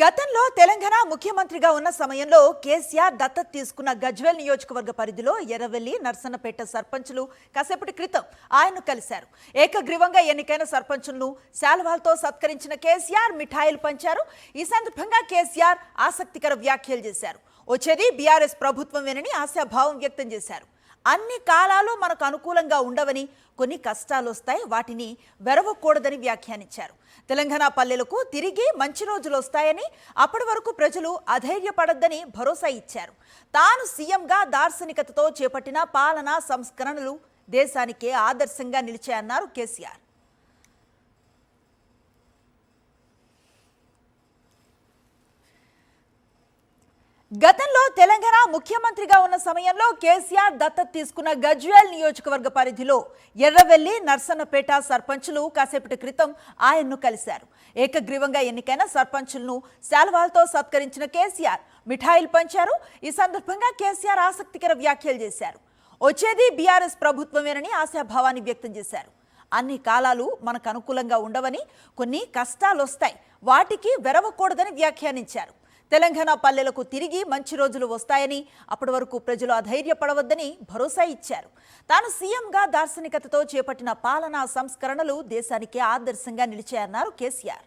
గతంలో తెలంగాణ ముఖ్యమంత్రిగా ఉన్న సమయంలో కేసీఆర్ దత్తత తీసుకున్న గజ్వేల్ నియోజకవర్గ పరిధిలో ఎర్రవెల్లి నర్సన్నపేట సర్పంచులు కాసేపటి క్రితం ఆయన్ను కలిశారు. ఏకగ్రీవంగా ఎన్నికైన సర్పంచులను శాలువాలతో సత్కరించిన కేసీఆర్ మిఠాయిలు పంచారు. ఈ సందర్భంగా కేసీఆర్ ఆసక్తికర వ్యాఖ్యలు చేశారు. వచ్చేది బీఆర్ఎస్ ప్రభుత్వమేనని ఆశాభావం వ్యక్తం చేశారు. అన్ని కాలాలు మనకు అనుకూలంగా ఉండవని, కొన్ని కష్టాలు వస్తాయి, వాటిని వెరవకూడదని వ్యాఖ్యానించారు. తెలంగాణ పల్లెలకు తిరిగి మంచి రోజులు వస్తాయని, అప్పటి వరకు ప్రజలు అధైర్యపడొద్దని భరోసా ఇచ్చారు. తాను సీఎంగా దార్శనికతతో చేపట్టిన పాలనా సంస్కరణలు దేశానికే ఆదర్శంగా నిలిచాయన్నారు కేసీఆర్. గతంలో తెలంగాణ ముఖ్యమంత్రిగా ఉన్న సమయంలో కేసీఆర్ దత్తత తీసుకున్న గజ్వేల్ నియోజకవర్గ పరిధిలో ఎర్రవెల్లి నర్సన్నపేట సర్పంచులు కాసేపటి క్రితం ఆయన్ను కలిశారు. ఏకగ్రీవంగా ఎన్నికైన సర్పంచులను శాలువాలతో సత్కరించిన కేసీఆర్ మిఠాయిలు పంచారు. ఈ సందర్భంగా కేసీఆర్ ఆసక్తికర వ్యాఖ్యలు చేశారు. వచ్చేది బీఆర్ఎస్ ప్రభుత్వమేనని ఆశాభావాన్ని వ్యక్తం చేశారు. అన్ని కాలాలు మనకు అనుకూలంగా ఉండవని, కొన్ని కష్టాలు వస్తాయి, వాటికి వెరవకూడదని వ్యాఖ్యానించారు. తెలంగాణ పల్లెలకు తిరిగి మంచి రోజులు వస్తాయని, అప్పటి వరకు ప్రజలు అధైర్యపడవద్దని భరోసా ఇచ్చారు. తాను సీఎంగా దార్శనికతతో చేపట్టిన పాలనా సంస్కరణలు దేశానికి ఆదర్శంగా నిలిచాయన్నారు కేసీఆర్.